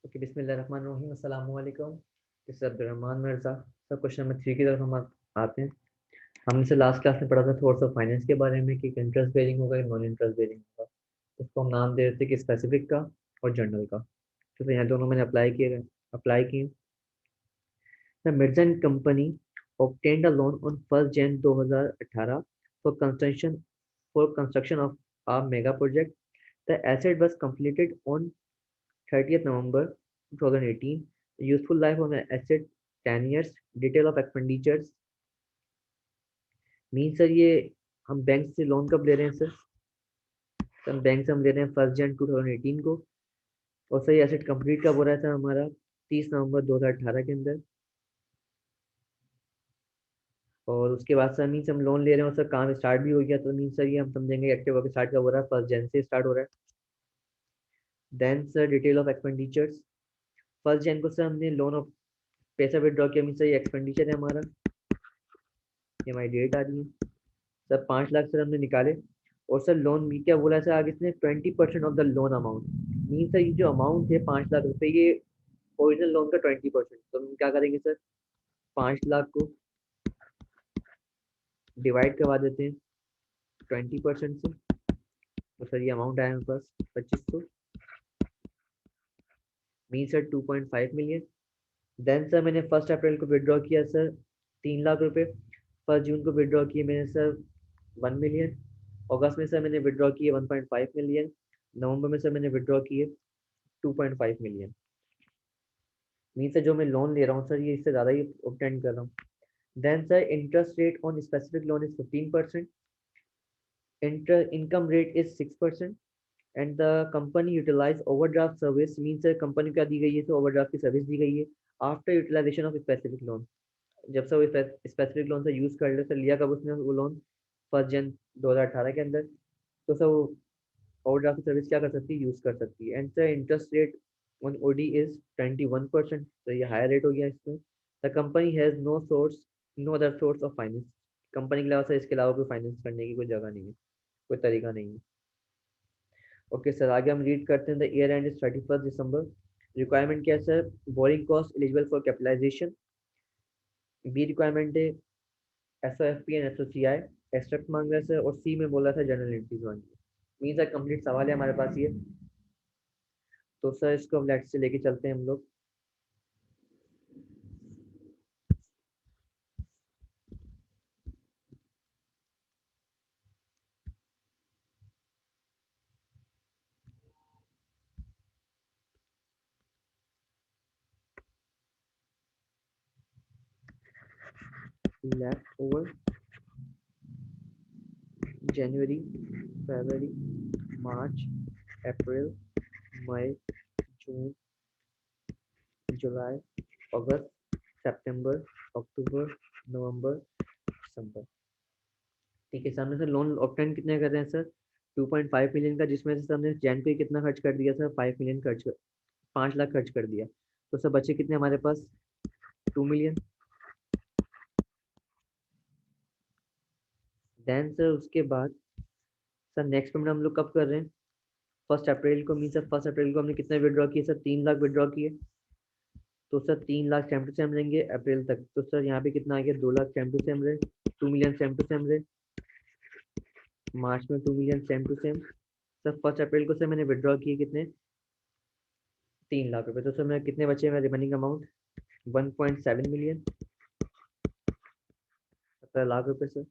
Okay, बिस्मिल्लाहिर्रहमानिर्रहीम, अस्सलाम वालेकुम। This is Abdurrahman Mirza. Sir, question number 3 की तरफ हम आते हैं। हमने से लास्ट क्लास में पढ़ा था थोड़ा सा फाइनेंस के बारे में कि इंटरेस्ट बेरिंग होगा या नॉन इंटरेस्ट बेरिंग होगा। इसको हम नाम दे देते हैं कि स्पेसिफिक का और जनरल का। तो फिर यहाँ दोनों मैंने अप्लाई किए। The Mirzan Company obtained a loan on 1st Jan 2018 for construction of a mega project. The asset was completed on 30th November 2018. The useful life of an asset 10 years. Detail of expenditures mean sir ये हम bank से loan कब ले रहे हैं sir? हम bank से हम ले रहे हैं 1 जन 2018 को। और सर ये एसेट कंप्लीट कब हो रहा है सर हमारा? 30 नवंबर 2018 के अंदर। और उसके बाद सर मीन्स हम लोन ले रहे हैं और सर काम स्टार्ट भी हो गया, तो मीन्स सर ये हम समझेंगे एक्टिव वर्क स्टार्ट कब हो रहा है? 1 जन से स्टार्ट हो रहा है। Then sir detail of expenditures. 1 Jan को सर हमने लोन ऑफ पैसा विड्रॉ किया, मीन्स सर ये एक्सपेंडिचर है हमारा, ये हमारी डेट आ रही है। सर 5 लाख सर हमने निकाले। और सर लोन मी क्या बोला सर आगे इसने 20% of the loan amount. Mean sir ये जो अमाउंट है 5 लाख रुपए, ये ओरिजिनल लोन का 20%। तो हम क्या करेंगे सर? 5 लाख को डिवाइड करवा देते हैं 20% से। तो सर ये अमाउंट आया हमारे पास 2500, mean sir 2.5 million. Then sir मैंने 1 अप्रैल को विड्रॉ किया सर 3 लाख रुपए। 1 जून को विड्रॉ किए मैंने सर 1 मिलियन। अगस्त में सर मैंने विड्रॉ किए 1.5 मिलियन। नवंबर में सर मैंने विड्रॉ किए 2.5 मिलियन। मीन सर जो मैं लोन ले रहा हूँ सर ये इससे ज़्यादा ही ऑब्टेन कर रहा हूँ। Then sir interest rate on specific loan is 15%। Inter income rate is 6%। And the company utilise overdraft service. Mean sir company क्या दी गई है? तो ओवरड्राफ्ट की सर्विस दी गई है after utilisation of specific loan. जब से वो स्पेसिफिक लोन से यूज कर ले सर, लिया कब उसने वो लोन? 1 जन 2018 के अंदर। तो सर वो ओवरड्राफ्ट की सर्विस क्या कर सकती है? यूज कर सकती है। And sir interest rate on OD is 21%। तो ये हायर रेट हो गया इसमें। The company has no other source of finance. Company के अलावा सर इसके अलावा कोई फाइनेंस करने की कोई जगह नहीं है, कोई तरीका नहीं है। ओके सर, आगे हम रीड करते हैं। The year end is 31 December. Requirement क्या है sir? Borrowing cost eligible for capitalisation. B requirement है S O F P and S O C I. Extract मांग रहा है सर। और सी में बोला था जनरल एंट्रीज मांगी। मीन सर कंप्लीट सवाल है हमारे पास ये। तो सर इसको हम लेट से लेके चलते हैं हम लोग। लेफ्ट ओवर जनवरी, फरवरी, मार्च, अप्रैल, मई, जून, जुलाई, अगस्त, सितंबर, अक्टूबर, नवंबर, दिसंबर। ठीक है, सामने से लोन ऑप्टेन कितने कर रहे हैं सर? 2.5 मिलियन का, जिसमें से हमने जैन पे कितना खर्च कर दिया सर? 5 मिलियन खर्च कर, 5 लाख खर्च कर दिया। तो सर बचे कितने हमारे पास? 2 मिलियन। देन सर उसके बाद सर नेक्स्ट पेमेंट हम लोग कब कर रहे हैं? 1 अप्रैल को। मीन सर 1 अप्रैल को हमने कितने विड्रॉ किए सर? 3 लाख विड्रॉ किए। तो sir 3 lakh same to same रहेंगे अप्रैल तक। तो सर यहाँ पे कितना आ गया? 2 लाख सेम टू सेम रहे। 2 मिलियन सेम टू सेम रहे। मार्च में 2 million same to same. Sir 1 April को सर मैंने विड्रॉ किए कितने? 3 लाख रुपए। तो सर मेरे कितने बचे? मेरे रिमेनिंग अमाउंट 1.7 मिलियन, 17 लाख रुपए सर।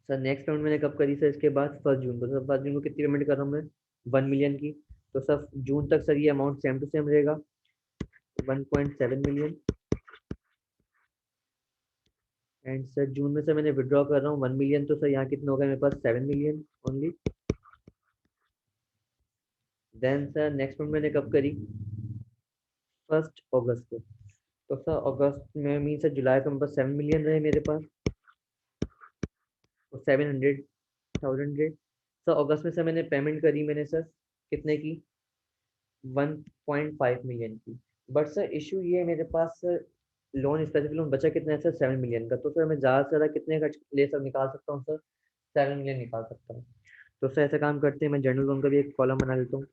सर नेक्स्ट पेमेंट मैंने कब करी सर? इसके बाद 1 जून को। सर 1 जून को कितनी पेमेंट कर रहा हूँ मैं? 1 मिलियन की। तो सर जून तक सर ये अमाउंट सेम टू सेम रहेगा, 1.7 मिलियन। एंड सर जून में सर मैंने विड्रॉ कर रहा हूँ 1 मिलियन। तो सर यहाँ कितना होगा मेरे पास? 7 million only. Then sir next payment मैंने कब करी? 1 अगस्त को। तो सर अगस्त में मीन सर जुलाई को मेरे पास 7 मिलियन रहे मेरे पास, और 700,000 रहे। सर अगस्त में सर मैंने पेमेंट करी मैंने सर कितने की? 1.5 मिलियन की। बट सर इशू ये है मेरे पास सर, लोन स्पेसिफिक लोन बचा कितना है सर? 7 मिलियन का। तो सर मैं ज़्यादा से ज़्यादा कितने का ले सर निकाल सकता हूँ सर? 7 मिलियन निकाल सकता हूँ। तो सर ऐसा काम करते हैं, मैं जनरल लोन का भी एक कॉलम बना लेता हूँ।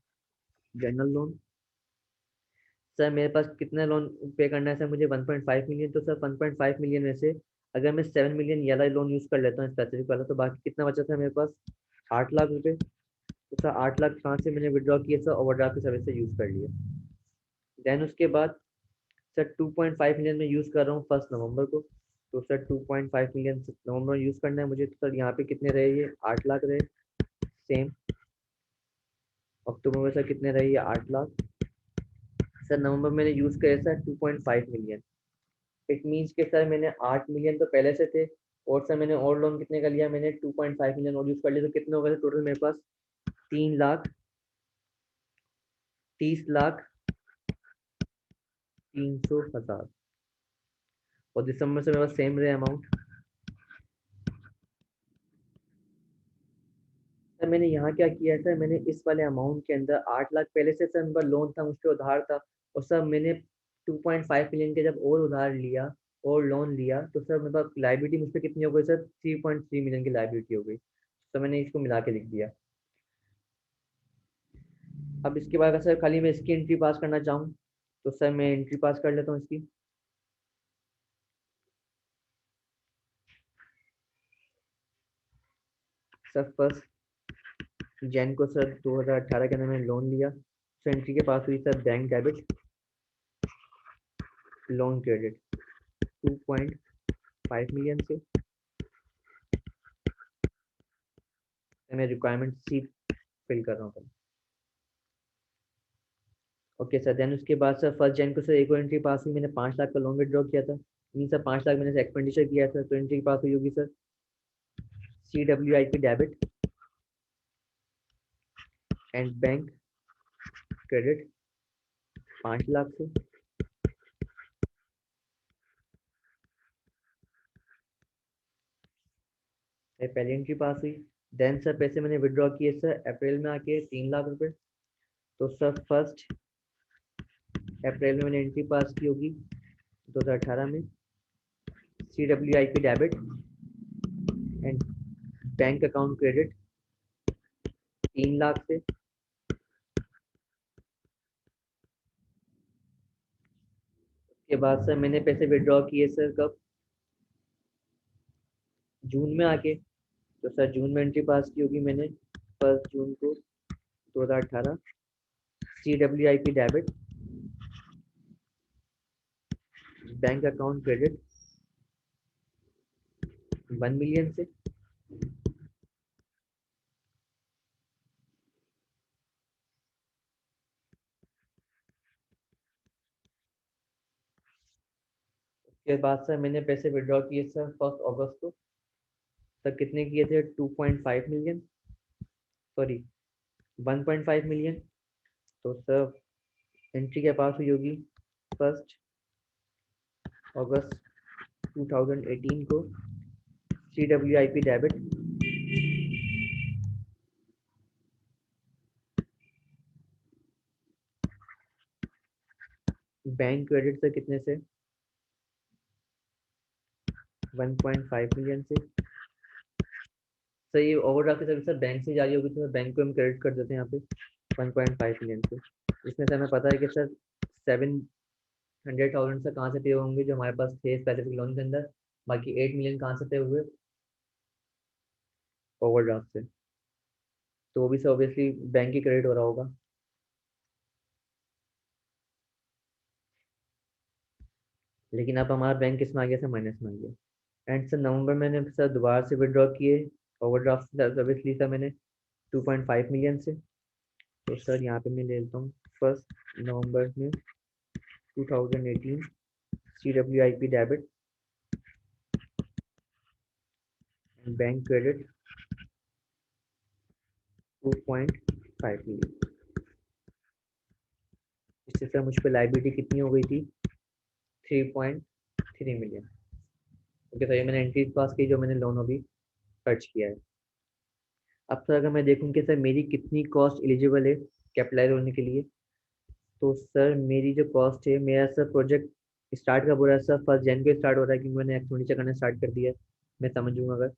जनरल लोन सर मेरे पास कितना लोन पे करना है सर मुझे 1.5 मिलियन। तो सर 1.5 मिलियन में से अगर मैं 7 मिलियन ये वाला लोन यूज़ कर लेता हूँ स्पेसिफिक वाला, तो बाकी कितना बचा था मेरे पास? 8 लाख रुपए। तो सर 8 लाख कहाँ से मैंने विड्रॉ किया सर? ओवरड्राफ्ट की सर्विस से यूज़ कर लिया। देन उसके बाद सर 2.5 मिलियन में यूज़ कर रहा हूँ 1 नवंबर को। तो सर 2.5 मिलियन नवंबर में यूज़ करना है मुझे। तो सर यहाँ पे कितने रहे? ये 8 लाख रहे। सेम अक्टूबर में सर कितने रहे? ये 8 लाख। सर नवंबर में मैंने यूज़ करे सर 2.5 मिलियन। इट मीन्स के सर मैंने 8 मिलियन तो पहले से थे, और सर मैंने और लोन कितने का लिया? मैंने 2.5 मिलियन और यूज़ कर लिया। तो कितने हो गए टोटल मेरे पास? 3,30,30,000। और दिसंबर से मेरे पास सेम रहे अमाउंट। सर मैंने यहाँ क्या किया है सर, मैंने इस वाले अमाउंट के अंदर 8 लाख पहले से सर मेरे पास लोन था, मुझ पे उधार था। और सर मैंने 2.5 मिलियन के जब और उधार लिया और लोन लिया, तो सर मेरे पास लाइबिलिटी मुझ पे कितनी हो गई सर? 3.3 मिलियन की लाइबिलिटी हो गई। तो मैंने इसको मिला के लिख दिया। अब इसके बाद अगर सर खाली मैं इसकी एंट्री पास करना चाहूँ, तो सर मैं एंट्री पास कर लेता हूँ इसकी। सर 1 जैन को सर 2018 के अंदर मैंने लोन लिया। सर एंट्री के पास हुई sir bank debit, loan credit 2.5 million से। मैं रिक्वायरमेंट सी फिल कर रहा हूँ। ओके सर, देन उसके बाद सर 1 जैन को सर एक और एंट्री पास हुई। मैंने 5 लाख का लोन विड्रॉ किया था। मीन सर 5 लाख मैंने एक्सपेंडिचर किया था, तो एंट्री पास हुई होगी sir CWIP debit and bank credit 5 lakh से। पहली एंट्री पास हुई। देन सर पैसे मैंने विड्रॉ किए सर अप्रैल में आके 3 लाख रुपए। तो सर 1 अप्रैल में मैंने एंट्री पास की होगी 2018 में CWIP debit and bank account credit 3 lakh से। उसके बाद सर मैंने पैसे विड्रॉ किए सर कब? जून में आके। तो सर जून में एंट्री पास की होगी मैंने 1 जून को 2018 CWIP debit bank account credit 1 million से। उसके बाद सर मैंने पैसे विड्रॉ किए सर 1 अगस्त को। सर कितने किए थे? 2.5 मिलियन, सॉरी 1.5 मिलियन। तो सर एंट्री के पास हुई होगी 1 अगस्त 2018 को CWIP डेबिट बैंक क्रेडिट से कितने से? 1.5 मिलियन से। सर ये ओवरड्राफ्ट की सर्विस सर बैंक से जारी होगी, तो सर बैंक को हम क्रेडिट कर देते हैं यहाँ पे 1.5 मिलियन से। इसमें से हमें पता है कि सर 700,000 से कहाँ से पे होंगे जो हमारे पास थे स्पेसिफिक लोन के अंदर। बाकी 8 मिलियन कहाँ से पे हुए? ओवरड्राफ्ट से। तो वो भी सर ऑब्वियसली बैंक की क्रेडिट हो रहा होगा। लेकिन अब हमारा बैंक किस में आ गया सर? माइनस में आ गया। एंड सर नवंबर मैंने सर दोबारा से विड्रॉ किए ओवरड्राफ्ट सर्विस ली था मैंने 2.5 मिलियन से। तो सर यहाँ पे मैं ले लेता हूँ 1 नवंबर में 2018 CWIP debit bank credit 2.5 million. इससे सर मुझ पर लाइबिलिटी कितनी हो गई थी? 3.3 मिलियन। ओके सर, ये मैंने एंट्रीज पास की जो मैंने लोन अभी खर्च किया है। अब सर अगर मैं देखूँ कि सर मेरी कितनी कॉस्ट एलिजिबल है कैपिटलाइज होने के लिए, तो सर मेरी जो कॉस्ट है, मेरा सर प्रोजेक्ट स्टार्ट कब हो रहा है सर? 1 जैन को स्टार्ट हो रहा है, क्योंकि मैंने एक्सपेंडिचर करना स्टार्ट कर दिया है, मैं समझूंगा अगर।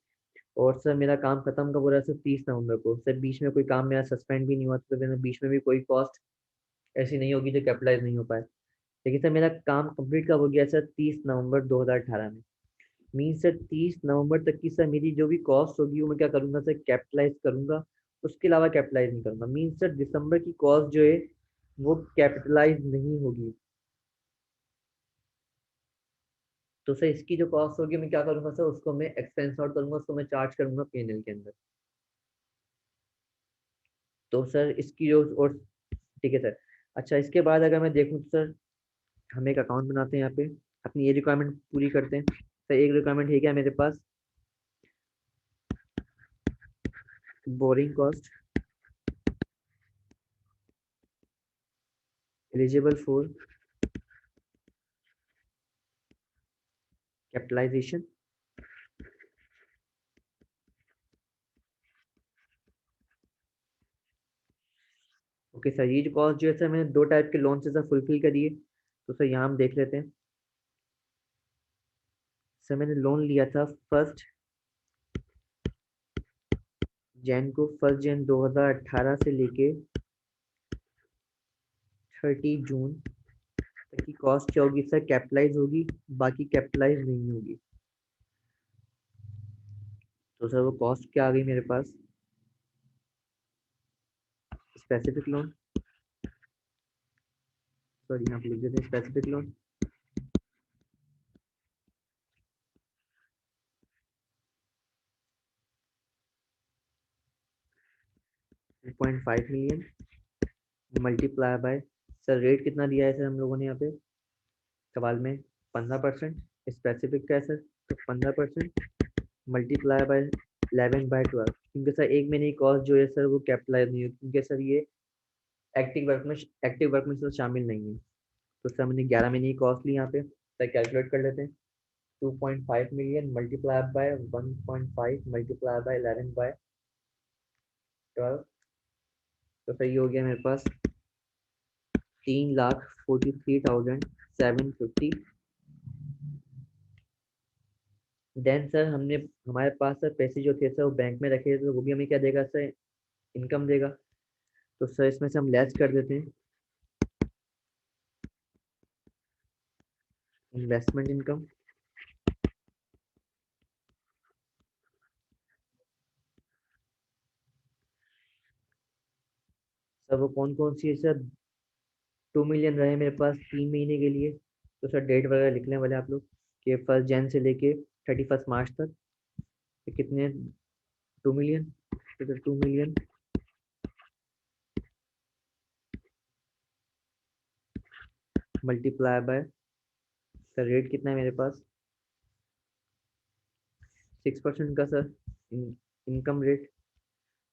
और सर मेरा काम खत्म कब हो रहा है सर? 30 नवंबर को। सर बीच में कोई काम मेरा सस्पेंड भी नहीं हुआ, तो मेरा बीच में भी कोई कॉस्ट ऐसी नहीं होगी जो कैपिटलाइज नहीं हो पाए। लेकिन सर मेरा काम कंप्लीट कब हो गया सर, 30 नवंबर 2018 में। मीन सर 30 नवंबर तक की सर मेरी जो भी कॉस्ट होगी वो मैं क्या करूंगा सर, कैपिटलाइज करूंगा। उसके अलावा कैपिटलाइज नहीं करूंगा। मीन सर दिसंबर की कॉस्ट जो है वो कैपिटलाइज नहीं होगी। तो सर इसकी जो कॉस्ट होगी मैं क्या करूंगा सर, उसको मैं एक्सपेंस आउट करूंगा, उसको मैं चार्ज करूंगा पीएनएल के अंदर। तो सर इसकी जो और ठीक है सर। अच्छा इसके बाद अगर मैं देखूँ तो सर हम एक अकाउंट बनाते हैं यहाँ पे, अपनी ये रिक्वायरमेंट पूरी करते हैं। सर एक रिक्वायरमेंट है क्या मेरे पास, borrowing cost eligible for capitalisation. Okay sir, ये जो कॉस्ट जो है सर मैंने दो टाइप के लोन से सर फुलफिल करी है। तो सर यहाँ हम देख लेते हैं। सर मैंने लोन लिया था फर्स्ट जैन 2018 से लेके 30 जून तक की कॉस्ट क्या होगी सर, कैपिटलाइज होगी, बाकी कैपिटलाइज नहीं होगी। तो सर वो कॉस्ट क्या आ गई मेरे पास, स्पेसिफिक लोन, सॉरी यहाँ पे लिख देते हैं specific loan 2.5 million multiply bye, sir rate कितना दिया है सर हम लोगों ने यहाँ पे सवाल में, 15%। स्पेसिफिक का है सर तो 15% मल्टीप्लाई बाय 11/12, क्योंकि सर एक महीने की कॉस्ट जो है सर वो कैपिटलाइज नहीं होगी, क्योंकि सर ये एक्टिव वर्क में सर शामिल नहीं है। तो सर मैंने 11 महीने की कॉस्ट ली यहाँ पे, सर कैलकुलेट कर लेते हैं। 2.5 million multiply bye 1.5 multiply by 11/12, तो सर ये हो गया मेरे पास 3,43,750। देन सर हमने हमारे पास सर पैसे जो थे सर वो बैंक में रखे थे, तो वो भी हमें क्या देगा सर, इनकम देगा। तो सर इसमें से हम लेस कर देते हैं इन्वेस्टमेंट इनकम। सर वो कौन कौन सी है सर, 2 मिलियन रहे मेरे पास 3 महीने के लिए। तो सर डेट वगैरह लिखने वाले आप लोग कि 1 जैन से लेके 31 मार्च तक, तो कितने, 2 मिलियन। तो sir 2 million multiply bye, sir rate कितना है मेरे पास, 6% का सर इनकम रेट।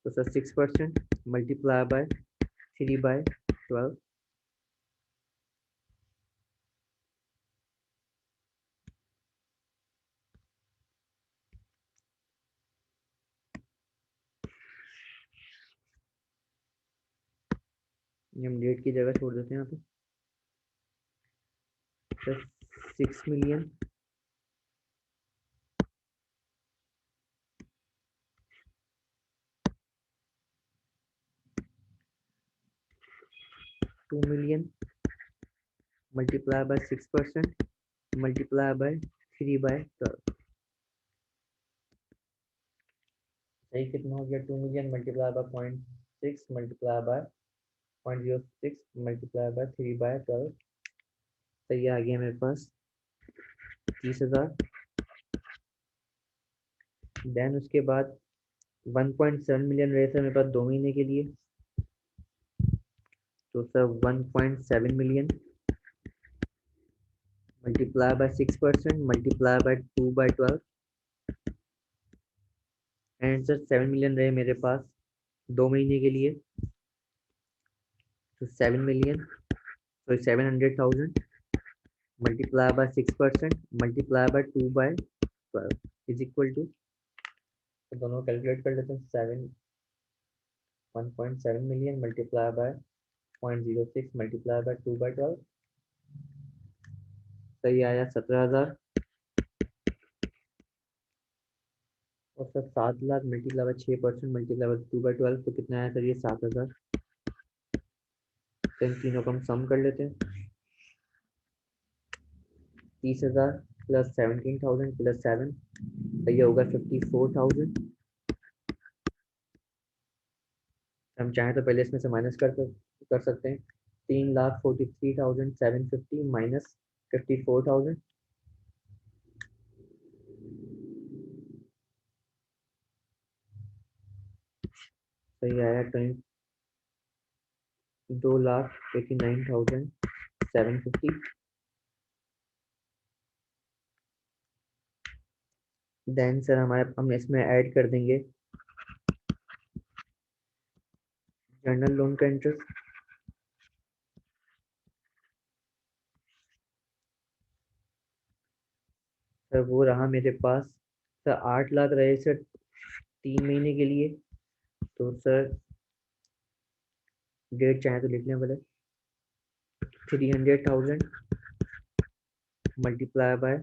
तो सर 6% मल्टीप्लाई बाय 3/12। ये हम डेट की जगह छोड़ देते हैं यहाँ पे। Sir 6 million 2 million multiply by 6% multiply bye 3/12। सही कितना हो गया, 2 million multiply bye 0.6 multiply by 0.06 multiply bye 3/12। सही आ गया मेरे पास 30,000। देन उसके बाद 1.7 मिलियन रहे सर मेरे पास 2 महीने के लिए। तो sir 1.7 million multiply by 6% multiply by 2/12। And sir 7 million रहे मेरे पास 2 महीने के लिए। तो 7 million, sorry 700,000 multiply by 6% multiply by 2/12 is equal to, तो दोनों कैलकुलेट कर लेते हैं। 1.7 million multiply by 0.06 multiply by 2/12, सही आया 17,000। और sir 7 lakh multiply by 6% multiply by 2/12, तो कितना आया सर ये 7,000। तो इन तीनों को हम सम कर लेते हैं। 30,000 प्लस 17,000 प्लस 7, तो ये होगा 54,000। हम चाहें तो पहले इसमें से माइनस कर सकते हैं। 3,43,750 माइनस 54,000, तो ये आया 2,89,750। देन सर हम इसमें ऐड कर देंगे जनरल लोन का इंटरेस्ट। सर वो रहा मेरे पास, सर 8 लाख रहे सर 3 महीने के लिए। तो सर डेट चाहे तो लिख लें बोले, 300,000 मल्टीप्लाई बाय,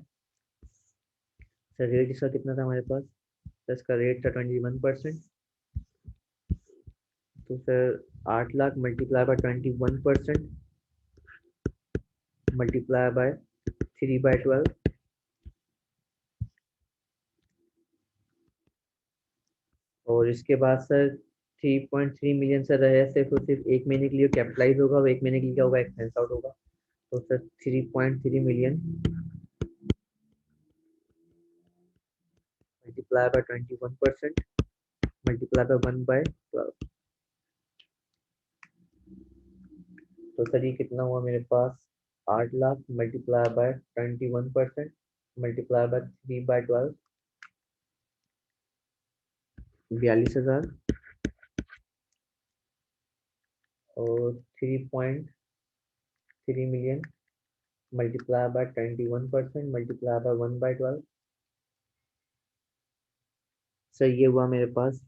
सर रेट इसका कितना था हमारे पास, सर इसका रेट था 21%। तो sir 8 lakh multiply bye 21% multiply by 3/12, और इसके बाद सर 3.3 मिलियन सर रहे सिर्फ और सिर्फ 1 महीने के लिए कैपिटलाइज होगा, और 1 महीने के लिए क्या होगा, एक्सपेंस आउट होगा। तो sir 3.3 million multiply bye 21% multiply by 1/12, तो सर ये कितना हुआ मेरे पास, 8 lakh multiply bye 21% multiply by 3/12, 42,000, और 3.3 million multiply bye 21% multiply by 1/12, sir ये हुआ मेरे पास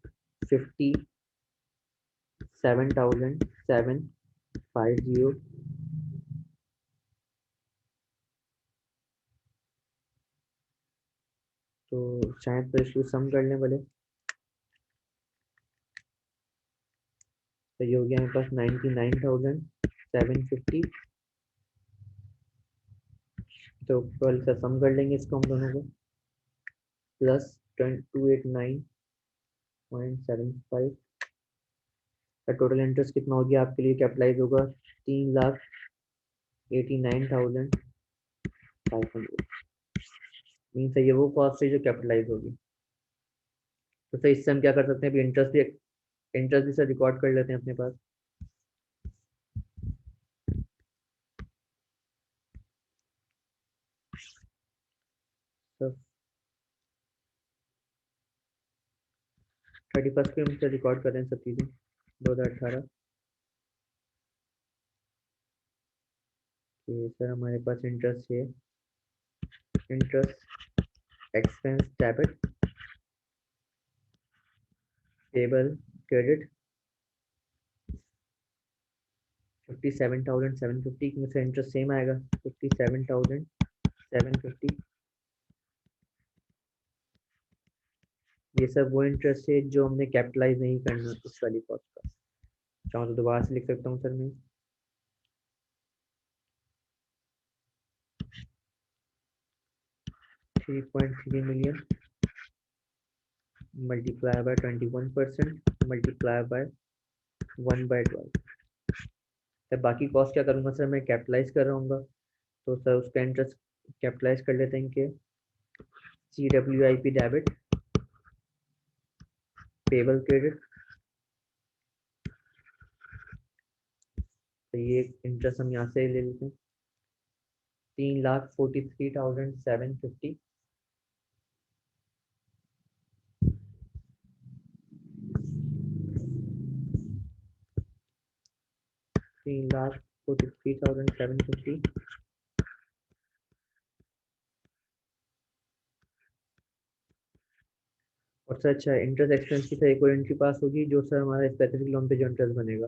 57,750। तो शायद तो इसको सम कर लें बोले, तो ये हो गया मेरे पास 99,750। तो कल से सम कर लेंगे इसको हम दोनों को, प्लस 289.75 का टोटल इंटरेस्ट कितना हो गया आपके लिए कैपिटलाइज होगा, 3,89,500। मीन्स ये वो कॉस्ट है जो कैपिटलाइज होगी। तो सर इससे हम क्या कर सकते हैं, अभी इंटरेस्ट भी सर रिकॉर्ड कर लेते हैं अपने पास। सर 31st को हम सर रिकॉर्ड कर रहे हैं सब चीज़ें, 2018 कि सर हमारे पास इंटरेस्ट है, interest expense debit payable credit 57,750 में से इंटरेस्ट सेम आएगा 57,750। ये सब वो इंटरेस्ट है जो हमने कैपिटलाइज नहीं करना उस वाली कॉस्ट का। चाहो तो दोबारा से लिख सकता हूँ सर मैं, 3.3 million multiply bye 21% multiply by 1/12। Sir बाकी कॉस्ट क्या करूँगा सर, मैं कैपिटलाइज कर रहा हूँ, तो सर उसका इंटरेस्ट कैपिटलाइज कर लेते हैं कि CWIP डेबिट पेबल क्रेडिट, तो ये इंटरेस्ट हम यहाँ से ले लेते हैं, 3,43,750, 3,43,750। और सर अच्छा इंटरेस्ट एक्सपेंस की सर एक और एंट्री पास होगी जो सर हमारा स्पेसिफिक लोन पे जो इंटरेस्ट बनेगा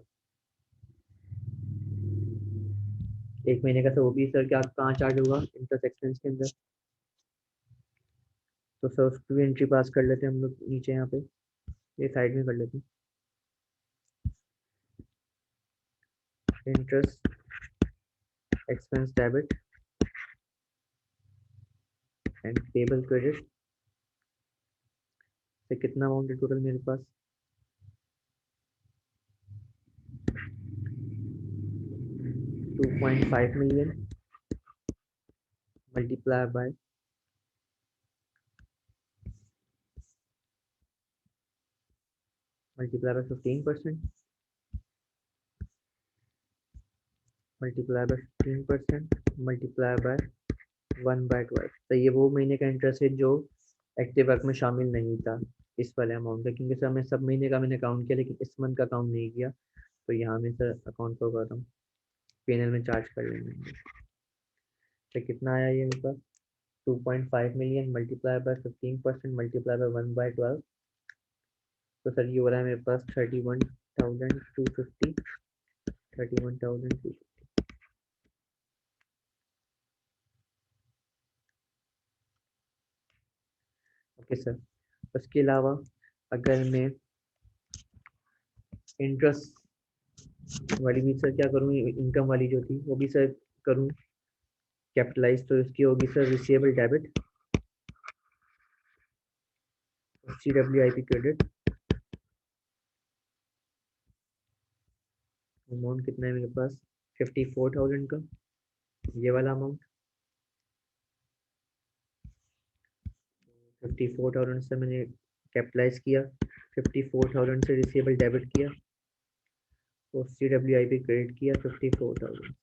1 महीने का, सर वो भी सर क्या कहाँ चार्ज होगा इंटरेस्ट एक्सपेंस के अंदर, तो सर उसकी भी एंट्री पास कर लेते हैं हम लोग नीचे यहाँ पे, ये साइड में कर लेते हैं, interest expense debit and payable credit से कितना अमाउंट है टोटल मेरे पास 2.5 million multiply bye 15% multiply by 15% multiply by 1/12। तो ये वो महीने का इंटरेस्ट है जो एक्टिव वर्क में शामिल नहीं था इस वाले अमाउंट का, क्योंकि सर मैं सब महीने का मैंने काउंट किया लेकिन इस मंथ का काउंट नहीं किया, तो यहाँ में सर अकाउंट को कर रहा हूँ, पीएनएल में चार्ज कर लेंगे। तो कितना आया ये मेरे पास 2.5 million multiply bye 15% multiply by 1/12। तो सर ये हो रहा है मेरे पास 31,250 31,250। Okay sir. उसके अलावा अगर मैं इंटरेस्ट वाली भी सर क्या करूँ, इनकम वाली जो थी वो भी सर करूँ कैपिटलाइज, तो इसकी होगी sir receivable debit CWIP credit. Amount कितना है मेरे पास 54,000 का, ये वाला अमाउंट 54,000 से मैंने कैपिटलाइज किया, 54,000 से रिसीवेबल डेबिट किया और CWIP क्रेडिट किया 54,000।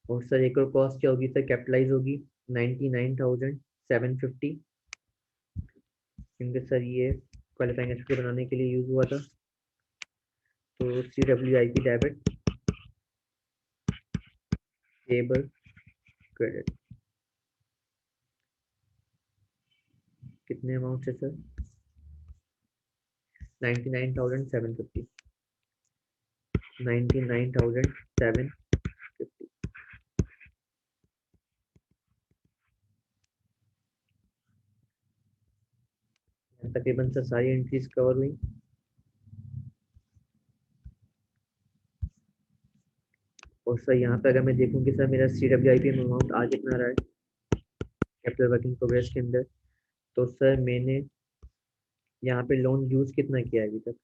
और सर एक और कॉस्ट क्या होगी सर, कैपिटलाइज होगी 99,750, क्योंकि सर ये क्वालिफाइंग एसेट बनाने के लिए यूज हुआ था। तो CWIP डेबिट पेबल क्रेडिट कितने अमाउंट है सर 99,750 99,750। तकरीबन सर सारी एंट्रीज कवर हुई। और सर यहाँ पे अगर मैं देखूँ कि सर मेरा CWIP में अमाउंट आ कितना रहा है कैपिटल वर्किंग प्रोग्रेस के अंदर, तो सर मैंने यहाँ पे लोन यूज कितना किया है अभी तक,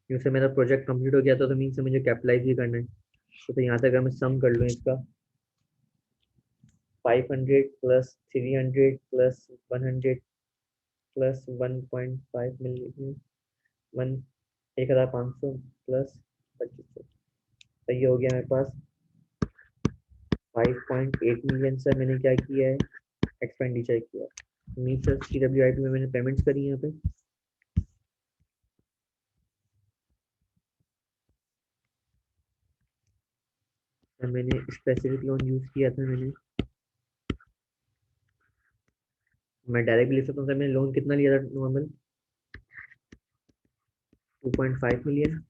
क्योंकि मेरा प्रोजेक्ट कंप्लीट हो गया था तो मीन से मुझे कैपिटलाइज भी करना है। तो यहाँ तक अगर मैं सम कर लूँ इसका 500 plus 300 plus 100 plus 1.5 million 1,500 plus 2500, तो ये हो गया मेरे पास 5.8 मिलियन सर मैंने क्या किया है एक्सपेंडिचर किया है। मीन सर CWIP में मैंने पेमेंट्स करी यहाँ पे। मैंने स्पेसिफिक लोन यूज किया था, मैं डायरेक्ट ले सकता हूँ सर, मैंने लोन कितना लिया था नॉर्मल 2.5 मिलियन,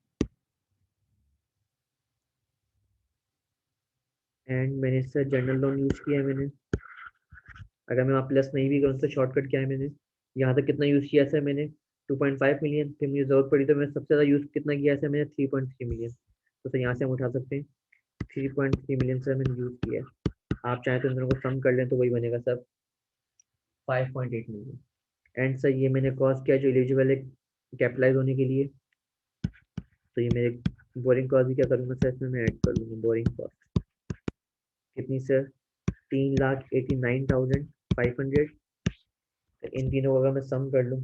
एंड मैंने सर जनरल लोन यूज किया है मैंने। अगर मैं वहाँ प्लस नहीं भी करूँ तो शॉर्टकट क्या है, मैंने यहाँ तक कितना यूज किया सर मैंने 2.5 मिलियन, फिर मुझे जरूरत पड़ी तो मैं सबसे ज़्यादा यूज कितना किया सर मैंने 3.3 मिलियन। तो सर यहाँ से हम उठा सकते हैं 3.3 मिलियन सर मैंने यूज किया है। आप चाहें तो इन दोनों को सम कर लें तो वही बनेगा सर 5.8 मिलियन। एंड सर ये मैंने कॉस्ट किया जो एलिजिबल है कैपिटलाइज होने के लिए, तो ये मेरे बोरिंग कॉस्ट भी क्या करूँगा सर इसमें मैं ऐड कर लूँगा बोरिंग कॉस्ट कितनी सर 3,89,500। इन तीनों का अगर मैं सम कर लूँ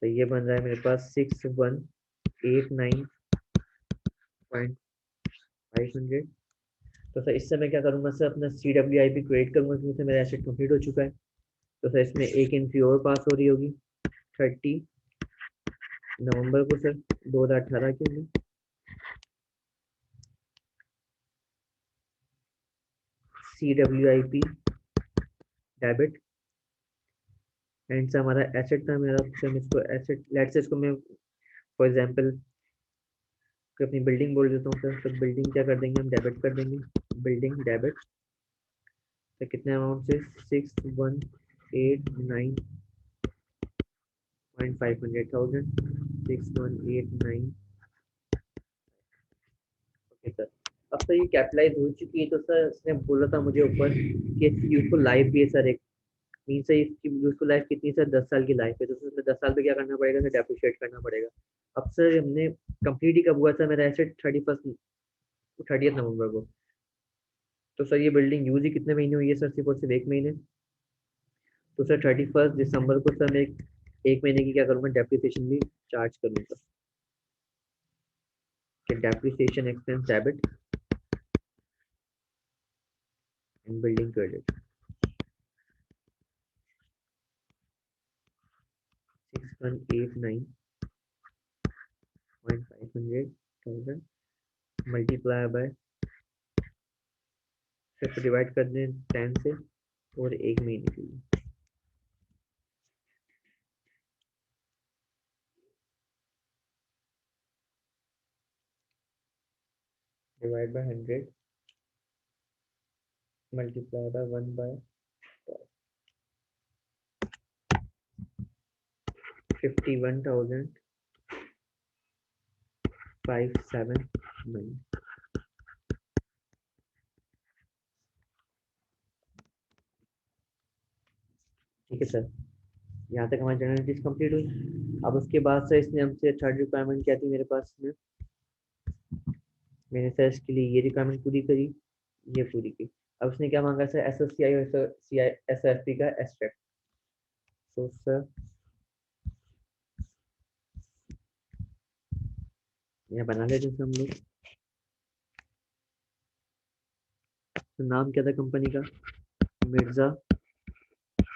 तो ये बन रहा है मेरे पास 6189,500। तो सर इससे मैं क्या करूँगा सर अपना CWIP क्रिएट करूँगा, क्योंकि मेरा एसेट कंप्लीट हो चुका है। तो सर इसमें एक एंट्री और पास हो रही होगी 30 नवंबर को सर 2018 के लिए CWIP डेबिट। एंड से हमारा एसेट था मेरा, सर इसको एसेट लेट्स से इसको मैं फॉर एग्जांपल अपनी बिल्डिंग बोल देता हूँ सर, तो बिल्डिंग क्या कर देंगे हम डेबिट कर देंगे बिल्डिंग डेबिट। तो कितने अमाउंट से 6189 500,000 6189। Okay sir. अब सर ये कैपिटलाइज हो चुकी है, तो सर इसने बोला था मुझे ऊपर कि इसकी यूजफुल लाइफ भी है सर एक। मीन से इसकी यूजफुल लाइफ कितनी सर, 10 साल की लाइफ है, तो सर 10 साल पे क्या करना पड़ेगा सर, डेप्रिशिएट करना पड़ेगा। अब सर हमने कंप्लीट ही कब हुआ सर मेरा एसेट, 30th नवंबर को। तो सर ये बिल्डिंग यूज ही कितने महीने हुई है सर, सिर्फ और सिर्फ 1 महीने। तो सर 31 दिसंबर को सर मैं एक महीने की क्या करूँगा, डेप्रिसिएशन भी चार्ज करूँगा कि depreciation expense debit and building credit 6189.500,000 multiply by, सिर्फ डिवाइड कर दें 10 से, और एक महीने के लिए डिवाइड बाय 100 मल्टीप्लाई बाय 1/, 51,579। ठीक है सर, यहाँ तक हमारी जनरल चीज कंप्लीट हुई। अब उसके बाद सर इसने हमसे थर्ड रिक्वायरमेंट क्या थी मेरे पास में, मैंने सर इसके लिए ये रिक्वायरमेंट पूरी करी, ये पूरी की। अब उसने क्या मांगा सर, एस एस सी आई और सी आई एस एफ पी का एस्ट्रेक्ट। तो सर यहाँ बना लेते हैं हम लोग। तो नाम क्या था कंपनी का, Mirza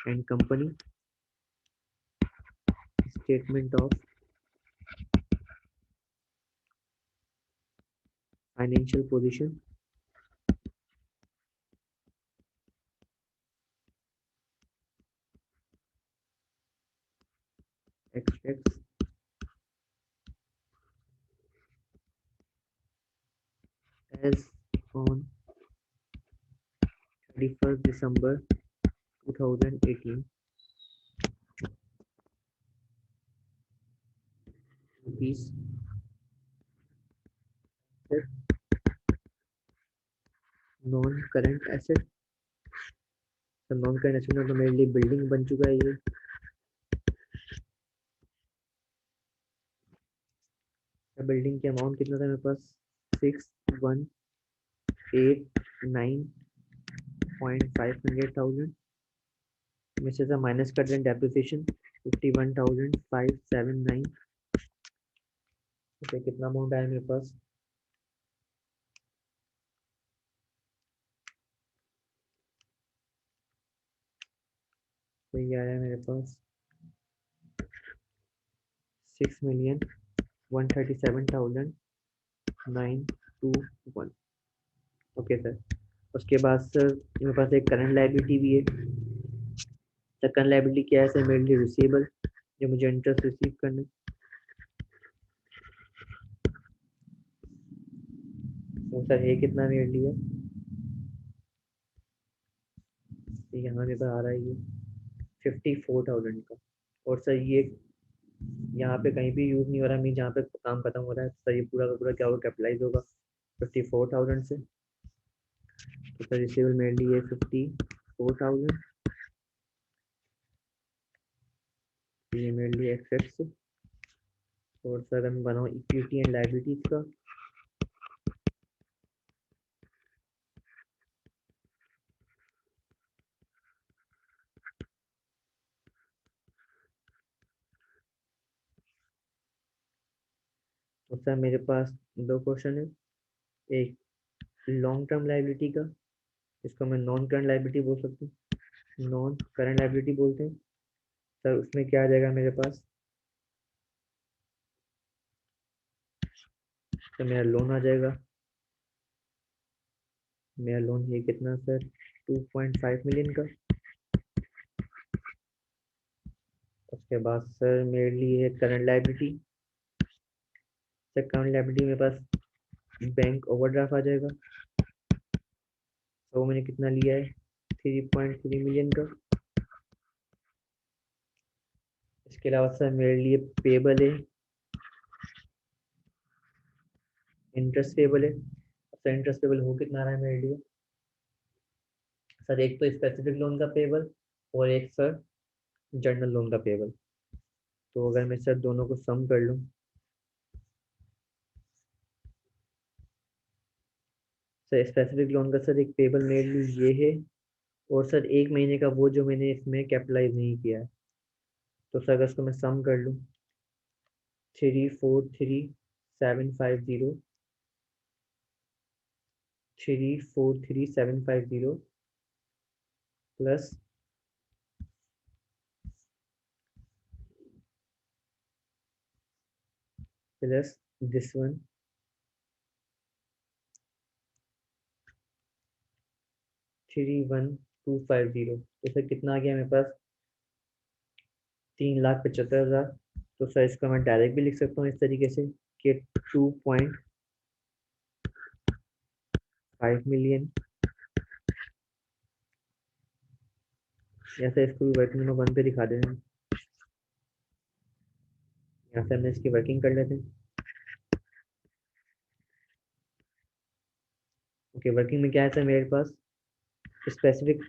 and company. Statement of financial position, extract as on 31 December 2018 rupees. Non current asset, तो नॉन करंट एसेट में तो मेरे लिए बिल्डिंग बन चुका है ये। बिल्डिंग की अमाउंट कितना था मेरे पास, 6189.500,000 में से माइनस कर दें डेप्रिसिएशन 51,579। तो कितना अमाउंट आया मेरे पास, तो ये आया मेरे पास 6,137,921। Okay sir. उसके बाद सर मेरे पास एक करंट लायबिलिटी भी है। तो करंट लायबिलिटी क्या है सर, मेरे लिए रिसीवेबल जो मुझे इंटरेस्ट रिसीव करना है। तो सर ये कितना मेरे लिए, तो यहाँ मेरे पास आ रहा है ये 54,000 का। और सर ये यहाँ पे कहीं भी यूज नहीं हो रहा, मैं जहाँ पे काम खत्म हो रहा है, सर ये पूरा का पूरा क्या होगा, कैपिटलाइज होगा 54,000 से। तो सर रिसीवेबल मेरे लिए 54,000, ये मेरे लिए एक्सेप्ट। और सर अगर मैं बनाऊँ इक्विटी एंड लाइबिलिटीज का, तो सर मेरे पास दो क्वेश्चन है। एक लॉन्ग टर्म लाइबिलिटी का, इसको मैं नॉन करंट लाइबिलिटी बोल सकता हूँ, नॉन करंट लाइबिलिटी बोलते हैं। सर उसमें क्या आ जाएगा मेरे पास, तो मेरा लोन आ जाएगा। मेरा लोन ये कितना सर, 2.5 मिलियन का। उसके बाद सर मेरे लिए current liability, sir current liability मेरे पास बैंक ओवरड्राफ्ट आ जाएगा। तो वो मैंने कितना लिया है, 3.3 मिलियन का। इसके अलावा सर मेरे लिए पेबल है, इंटरेस्ट पेबल है। सर इंटरेस्ट पेबल हो कितना रहा है मेरे लिए? सर एक तो स्पेसिफिक लोन का पेबल और एक सर जनरल लोन का पेबल। तो अगर मैं सर दोनों को सम कर लूँ, सर स्पेसिफिक लोन का सर एक पेबल मेरे लिए ये है, और सर एक महीने का वो जो मैंने इसमें कैपिटलाइज नहीं किया है। तो सर अगर इसको मैं सम कर लूँ, 343750, 343750 प्लस दिस वन, 31250। तो सर कितना आ गया मेरे पास? 3,75,000। तो सर इसको मैं डायरेक्ट भी लिख सकता हूँ इस तरीके से कि 2.5 मिलियन, या सर इसको भी वर्किंग नंबर 1 पे दिखा देते हैं। यहाँ से हमने इसकी वर्किंग कर लेते हैं। ओके, वर्किंग में क्या है सर मेरे पास? स्पेसिफिक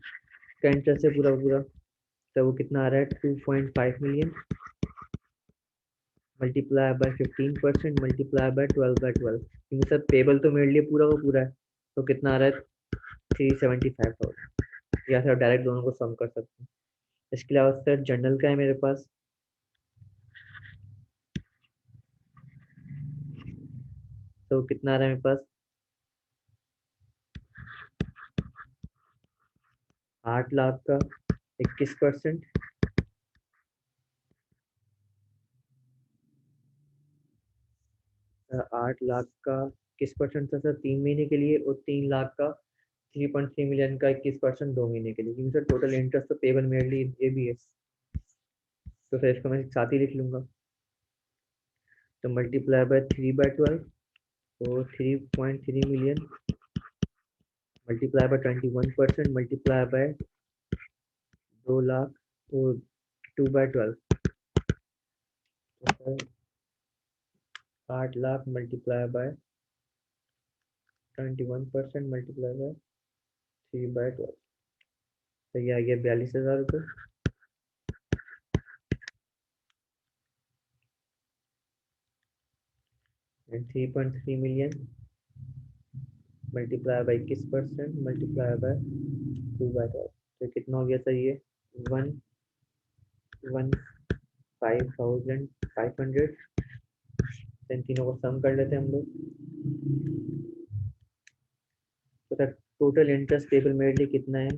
का इंटरेस्ट है पूरा पूरा, तो वो कितना आ रहा है? 2.5 million multiply bye 15% multiply by 12/12, क्योंकि सर पेबल तो मेरे लिए पूरा का पूरा है। तो कितना आ रहा है? 375,000। या सर डायरेक्ट दोनों को सम कर सकते हैं। इसके अलावा सर जनरल का है मेरे पास, तो कितना आ रहा है मेरे पास? 8 लाख का 21%, 8 लाख का 21% था सर 3 महीने के लिए, और 3 लाख का 3.3 मिलियन का 21% 2 महीने के लिए, क्योंकि सर टोटल इंटरेस्ट तो पेबल मेरे लिए ये भी है। तो फिर इसको मैं साथ ही लिख लूंगा। तो मल्टीप्लाई बाय 3/12, और 3.3 million multiply bye 21% multiply by 2 lakh और 2/12। तो sir 8 lakh multiply bye 21% multiply by 3/12, तो ये आ गया 42,000 रुपये। 3.3 million multiply bye 21% multiply by 2/12, तो कितना हो गया सर? ये 1,15,500। इन तीनों को सम कर लेते हैं हम लोग। तो सर टोटल इंटरेस्ट पेबल मेरे लिए कितना है?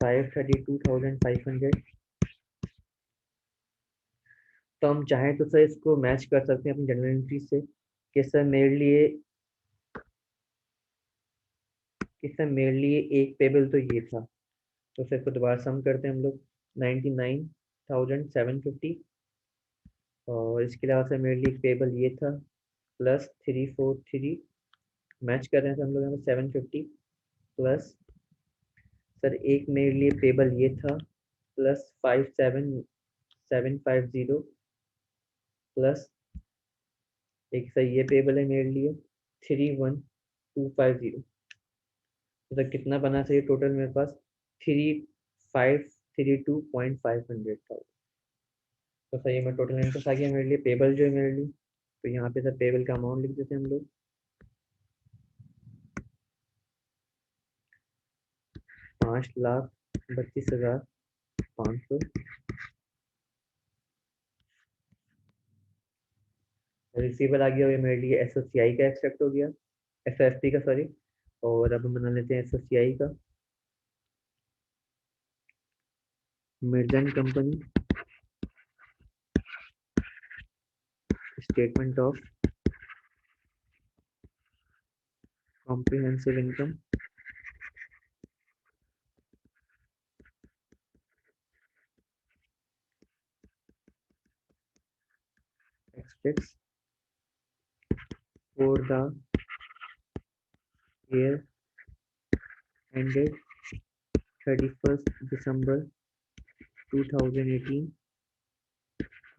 532,500। तो हम चाहें तो सर इसको मैच कर सकते हैं अपनी जनरल एंट्री से, कि सर मेरे लिए एक पेबल तो ये था। तो सर इसको दोबारा सम करते हैं हम लोग, 99,750। और इसके अलावा सर मेरे लिए एक पेबल ये था, प्लस 343, मैच कर रहे हैं हम लोग यहाँ पे 750, प्लस सर एक मेरे लिए पेबल ये था, प्लस 57,750, प्लस एक सर ये पेबल है मेरे लिए 31,250। मतलब कितना बना चाहिए टोटल मेरे पास? 3,532,500 था। तो सर ये मैं टोटल इंटरेस्ट आ गया मेरे लिए, पेबल जो है मेरे लिए। तो यहाँ पे सर पेबल का अमाउंट लिख देते हैं हम लोग, 5,32,500। रिसीवर आ गया, ये मेरे लिए एसओसीआई का एक्सेप्ट हो गया, एसओएफपी का सॉरी। और अब हम बना लेते हैं एसओसीआई का, Mirjan company statement of comprehensive income aspects for the year ended 31st December 2018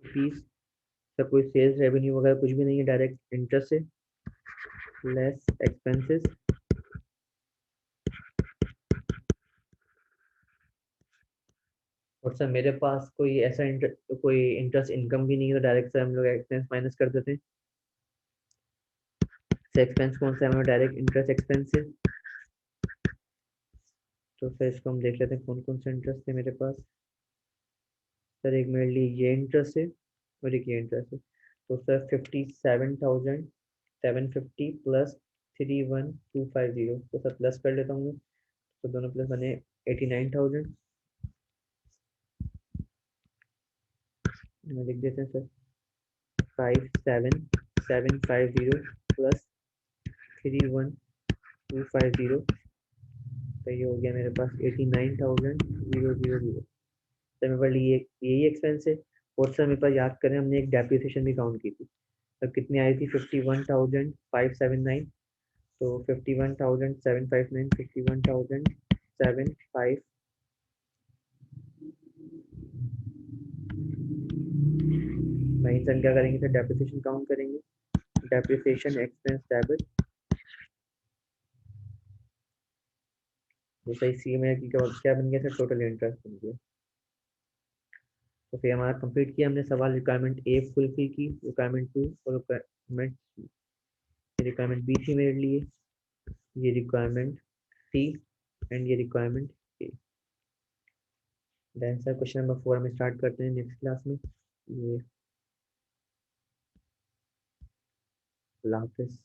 fees sir कोई सेल्स रेवेन्यू वगैरह कुछ भी नहीं है, डायरेक्ट इंटरेस्ट से लेस एक्सपेंसेस। और सर मेरे पास कोई ऐसा कोई इंटरेस्ट इनकम भी नहीं है, तो डायरेक्ट सर हम लोग एक्सपेंस माइनस कर देते हैं। सर एक्सपेंस कौन सा है हमारा? डायरेक्ट इंटरेस्ट एक्सपेंस है। तो सर इसको हम देख लेते हैं कौन कौन से इंटरेस्ट है मेरे पास। सर एक मेरे लिए ये इंटरेस्ट है और एक ये इंटरेस्ट है। तो सर 57,750 प्लस 31,250, तो सर प्लस कर लेता हूँ मैं। तो दोनों प्लस बने 89,000। लिख देते हैं सर 57,750 प्लस 31,250। तो ये हो गया मेरे पास 89,000। सर मेरे पास यही एक्सपेंस है। और सर मेरे पास याद करें, हमने एक डेप्रिसिएशन भी काउंट की थी। तो कितनी आई थी? 51,579। तो 51,759, 51,759। वहीं से हम क्या करेंगे सर? डेप्रिसिएशन काउंट करेंगे। Depreciation expense debit. तो सही सी में क्या बन गया सर? टोटल इंटरेस्ट बन गया। तो फिर हमारा कंप्लीट किया हमने सवाल। रिक्वायरमेंट ए फुलफिल की, रिक्वायरमेंट टू और रिक्वायरमेंट बी थी मेरे लिए, ये रिक्वायरमेंट सी एंड ये रिक्वायरमेंट ए। देन सर क्वेश्चन नंबर 4 में स्टार्ट करते हैं नेक्स्ट क्लास में। ये अल्लाह हाफिज़।